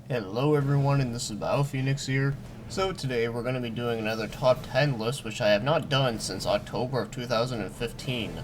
Hello everyone, and this is Phoenix here. So today we're going to be doing another top 10 list, which I have not done since October of 2015.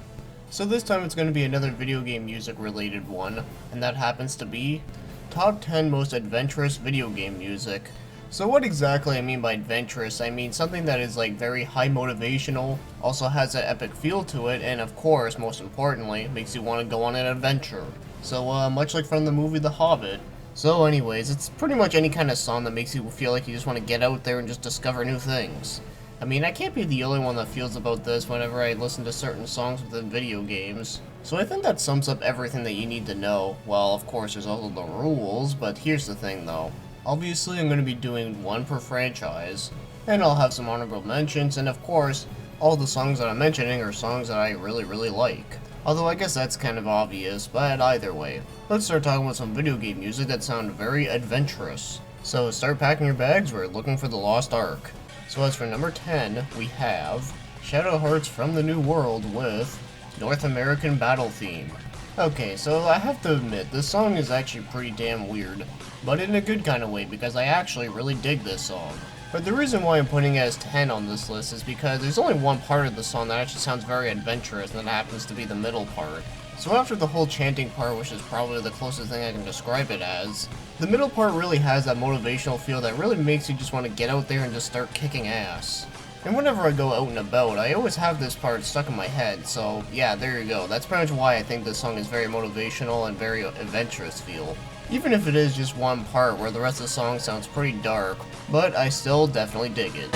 So this time it's going to be another video game music related one, and that happens to be top 10 most adventurous video game music. So what exactly I mean by adventurous, I mean something that is like very high motivational, also has an epic feel to it, and of course, most importantly, makes you want to go on an adventure. So much like from the movie The Hobbit. So anyways, it's pretty much any kind of song that makes you feel like you just want to get out there and just discover new things. I mean, I can't be the only one that feels about this whenever I listen to certain songs within video games. So I think that sums up everything that you need to know. Well, of course, there's also the rules, but here's the thing though. Obviously, I'm going to be doing one per franchise, and I'll have some honorable mentions, and of course, all the songs that I'm mentioning are songs that I really like. Although I guess that's kind of obvious, but either way. Let's start talking about some video game music that sound very adventurous. So start packing your bags, we're looking for the Lost Ark. So as for number 10, we have Shadow Hearts from the New World with North American Battle Theme. Okay, so I have to admit, this song is actually pretty damn weird, but in a good kind of way because I actually really dig this song. But the reason why I'm putting it as 10 on this list is because there's only one part of the song that actually sounds very adventurous, and that happens to be the middle part. So after the whole chanting part, which is probably the closest thing I can describe it as, the middle part really has that motivational feel that really makes you just want to get out there and just start kicking ass. And whenever I go out and about, I always have this part stuck in my head, so yeah, there you go. That's pretty much why I think this song is very motivational and very adventurous feel. Even if it is just one part where the rest of the song sounds pretty dark, but I still definitely dig it.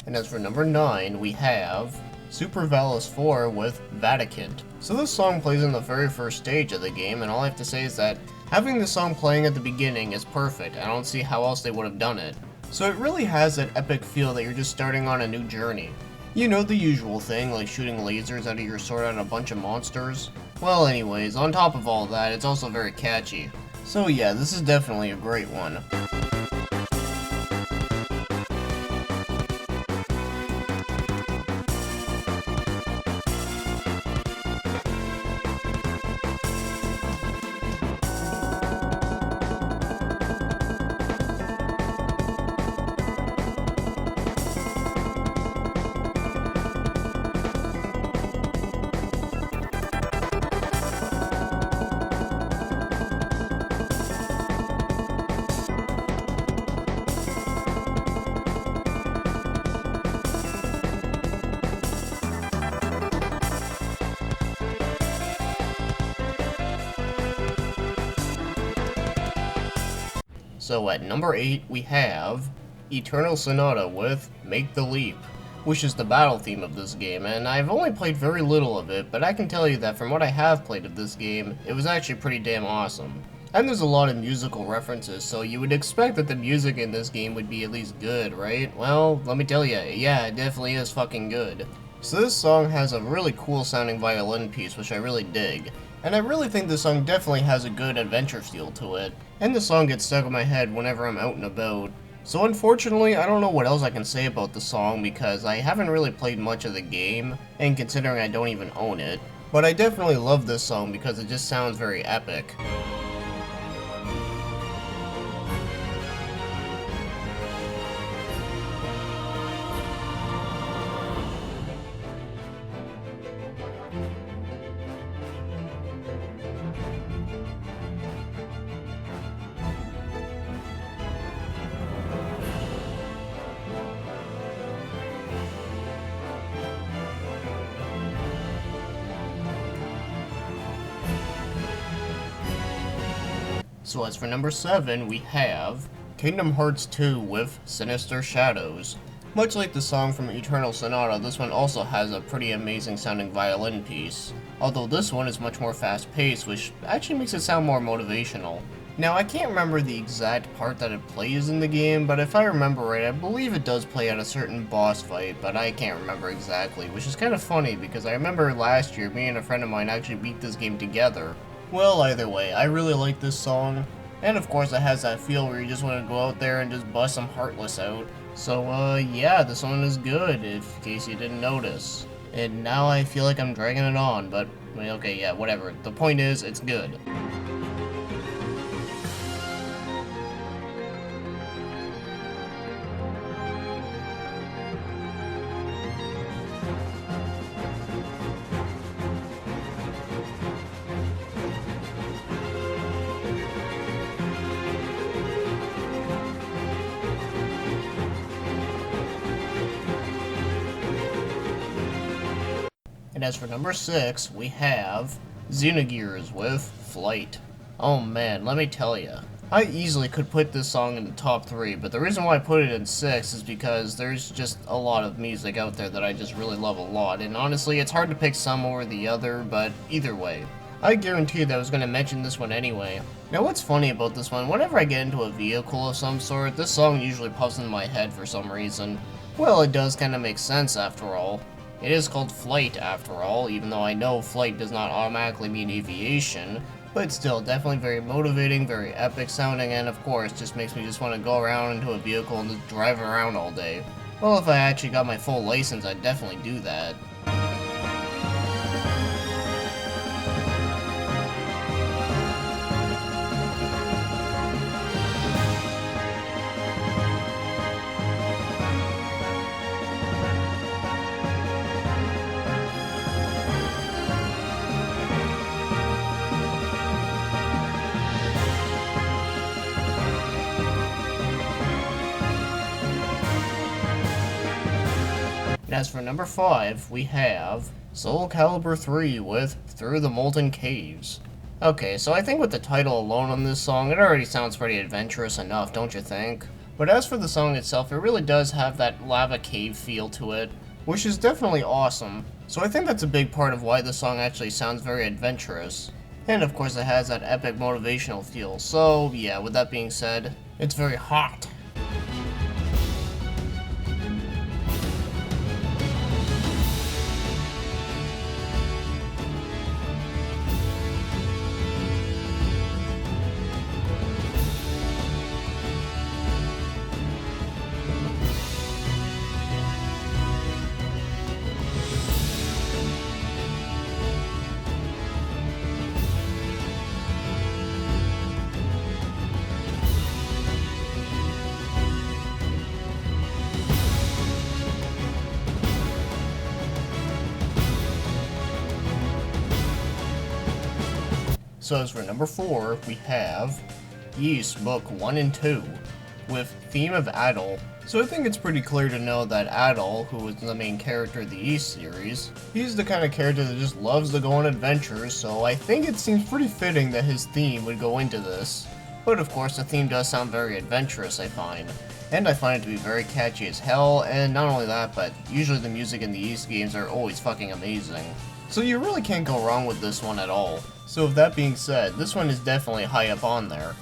And as for number 9, we have Super Valis 4 with Vatican. So this song plays in the very first stage of the game, and all I have to say is that having this song playing at the beginning is perfect. I don't see how else they would have done it. So it really has that epic feel that you're just starting on a new journey. You know, the usual thing, like shooting lasers out of your sword at a bunch of monsters. Well anyways, on top of all that, it's also very catchy. So yeah, this is definitely a great one. So at number 8, we have Eternal Sonata with Make the Leap, which is the battle theme of this game, and I've only played very little of it, but I can tell you that from what I have played of this game, it was actually pretty damn awesome. And there's a lot of musical references, so you would expect that the music in this game would be at least good, right? Well, let me tell you, yeah, it definitely is fucking good. So this song has a really cool sounding violin piece, which I really dig. And I really think this song definitely has a good adventure feel to it. And the song gets stuck in my head whenever I'm out and about. So unfortunately, I don't know what else I can say about the song because I haven't really played much of the game, and considering I don't even own it. But I definitely love this song because it just sounds very epic. So as for number 7, we have Kingdom Hearts 2 with Sinister Shadows. Much like the song from Eternal Sonata, this one also has a pretty amazing sounding violin piece. Although this one is much more fast paced, which actually makes it sound more motivational. Now, I can't remember the exact part that it plays in the game, but if I remember right, I believe it does play at a certain boss fight, but I can't remember exactly, which is kind of funny because I remember last year, me and a friend of mine actually beat this game together. Well, either way, I really like this song, and of course it has that feel where you just want to go out there and just bust some Heartless out. So, yeah, this one is good, in case you didn't notice. And now I feel like I'm dragging it on, but, okay, yeah, whatever. The point is, it's good. And as for number 6, we have Xenogears with Flight. Oh man, let me tell ya. I easily could put this song in the top 3, but the reason why I put it in 6 is because there's just a lot of music out there that I just really love a lot, and honestly, it's hard to pick some over the other, but either way. I guarantee that I was going to mention this one anyway. Now what's funny about this one, whenever I get into a vehicle of some sort, this song usually pops in my head for some reason. Well, it does kind of make sense after all. It is called Flight after all, even though I know flight does not automatically mean aviation, but still, definitely very motivating, very epic sounding, and of course, just makes me just want to go around into a vehicle and just drive around all day. Well, if I actually got my full license, I'd definitely do that. And as for number 5, we have Soulcalibur III with Through the Molten Caves. Okay, so I think with the title alone on this song, it already sounds pretty adventurous enough, don't you think? But as for the song itself, it really does have that lava cave feel to it, which is definitely awesome. So I think that's a big part of why the song actually sounds very adventurous. And of course it has that epic motivational feel, so yeah, with that being said, it's very hot. So as for number 4, we have Ys Book 1 and 2, with theme of Adol. So I think it's pretty clear to know that Adol, who is the main character of the Ys series, he's the kind of character that just loves to go on adventures, so I think it seems pretty fitting that his theme would go into this. But of course, the theme does sound very adventurous, I find. And I find it to be very catchy as hell, and not only that, but usually the music in the Ys games are always fucking amazing. So you really can't go wrong with this one at all. So with that being said, this one is definitely high up on there.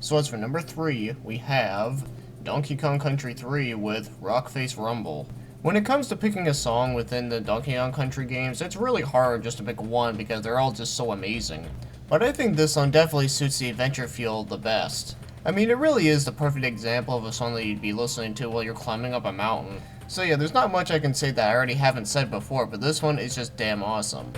So as for number 3, we have Donkey Kong Country 3 with Rockface Rumble. When it comes to picking a song within the Donkey Kong Country games, it's really hard just to pick one because they're all just so amazing. But I think this song definitely suits the adventure feel the best. I mean, it really is the perfect example of a song that you'd be listening to while you're climbing up a mountain. So yeah, there's not much I can say that I already haven't said before, but this one is just damn awesome.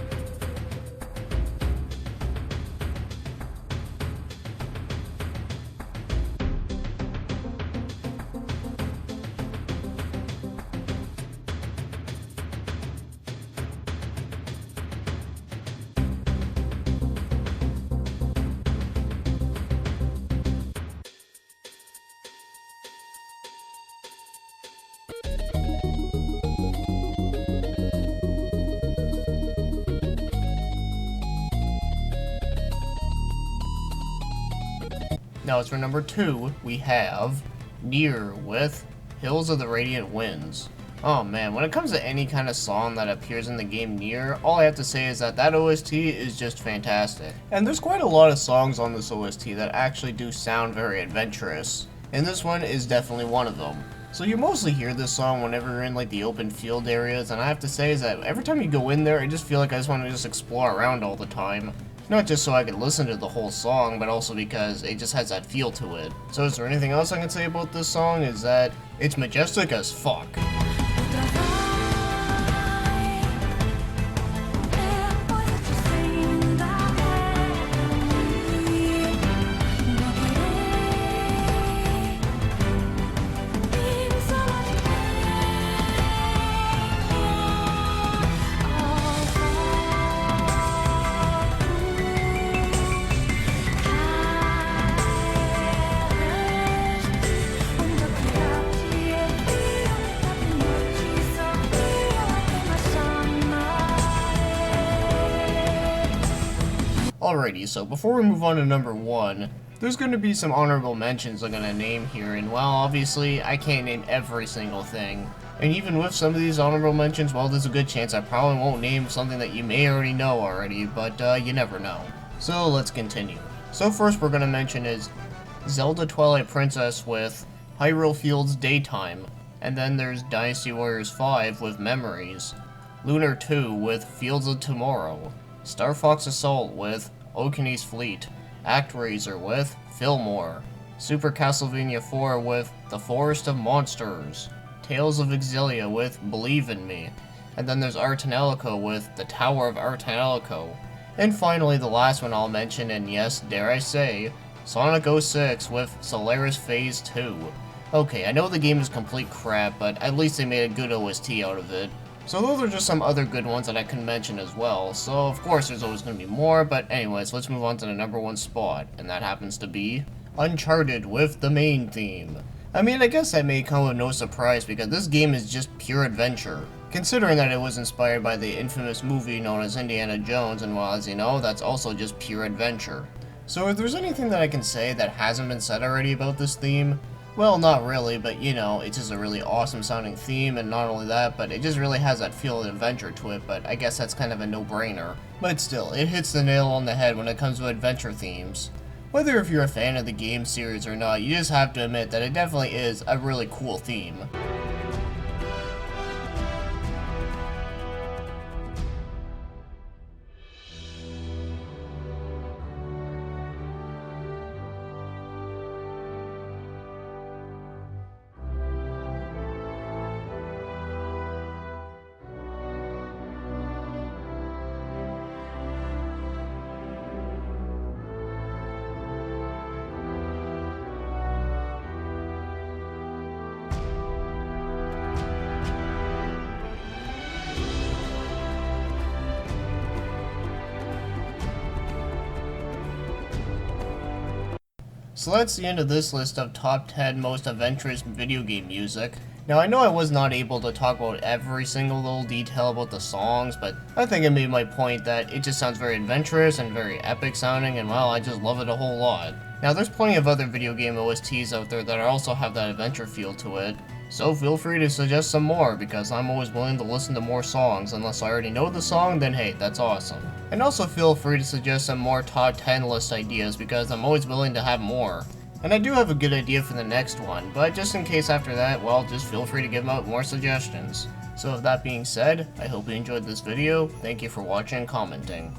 Now as for number 2, we have Nier with Hills of the Radiant Winds. Oh man, when it comes to any kind of song that appears in the game Nier, all I have to say is that OST is just fantastic. And there's quite a lot of songs on this OST that actually do sound very adventurous, and this one is definitely one of them. So you mostly hear this song whenever you're in like the open field areas, and I have to say is that every time you go in there, I just feel like I just want to just explore around all the time. Not just so I can listen to the whole song, but also because it just has that feel to it. So is there anything else I can say about this song? Is that it's majestic as fuck. Alrighty, so before we move on to number 1, there's going to be some honorable mentions I'm going to name here, and well, obviously, I can't name every single thing. And even with some of these honorable mentions, well, there's a good chance I probably won't name something that you may already know already, but you never know. So let's continue. So first we're going to mention is Zelda Twilight Princess with Hyrule Fields Daytime, and then there's Dynasty Warriors 5 with Memories, Lunar 2 with Fields of Tomorrow, Star Fox Assault with Okini's Fleet, ActRaiser with Fillmore, Super Castlevania 4 with The Forest of Monsters, Tales of Exilia with Believe in Me, and then there's Artanelico with The Tower of Artanelico, and finally the last one I'll mention, and yes, dare I say, Sonic 06 with Solaris Phase 2. Okay, I know the game is complete crap, but at least they made a good OST out of it. So those are just some other good ones that I can mention as well, so of course there's always going to be more, but anyways, let's move on to the number 1 spot, and that happens to be Uncharted with the main theme. I mean, I guess that may come with no surprise because this game is just pure adventure, considering that it was inspired by the infamous movie known as Indiana Jones, and well, as you know, that's also just pure adventure. So if there's anything that I can say that hasn't been said already about this theme, well, not really, but you know, it's just a really awesome sounding theme, and not only that, but it just really has that feel of adventure to it, but I guess that's kind of a no-brainer. But still, it hits the nail on the head when it comes to adventure themes. Whether if you're a fan of the game series or not, you just have to admit that it definitely is a really cool theme. So that's the end of this list of top 10 most adventurous video game music. Now I know I was not able to talk about every single little detail about the songs, but I think I made my point that it just sounds very adventurous and very epic sounding, and well, I just love it a whole lot. Now there's plenty of other video game OSTs out there that also have that adventure feel to it, so feel free to suggest some more, because I'm always willing to listen to more songs. Unless I already know the song, then hey, that's awesome. And also feel free to suggest some more top 10 list ideas, because I'm always willing to have more. And I do have a good idea for the next one, but just in case after that, well, just feel free to give out more suggestions. So with that being said, I hope you enjoyed this video, thank you for watching and commenting.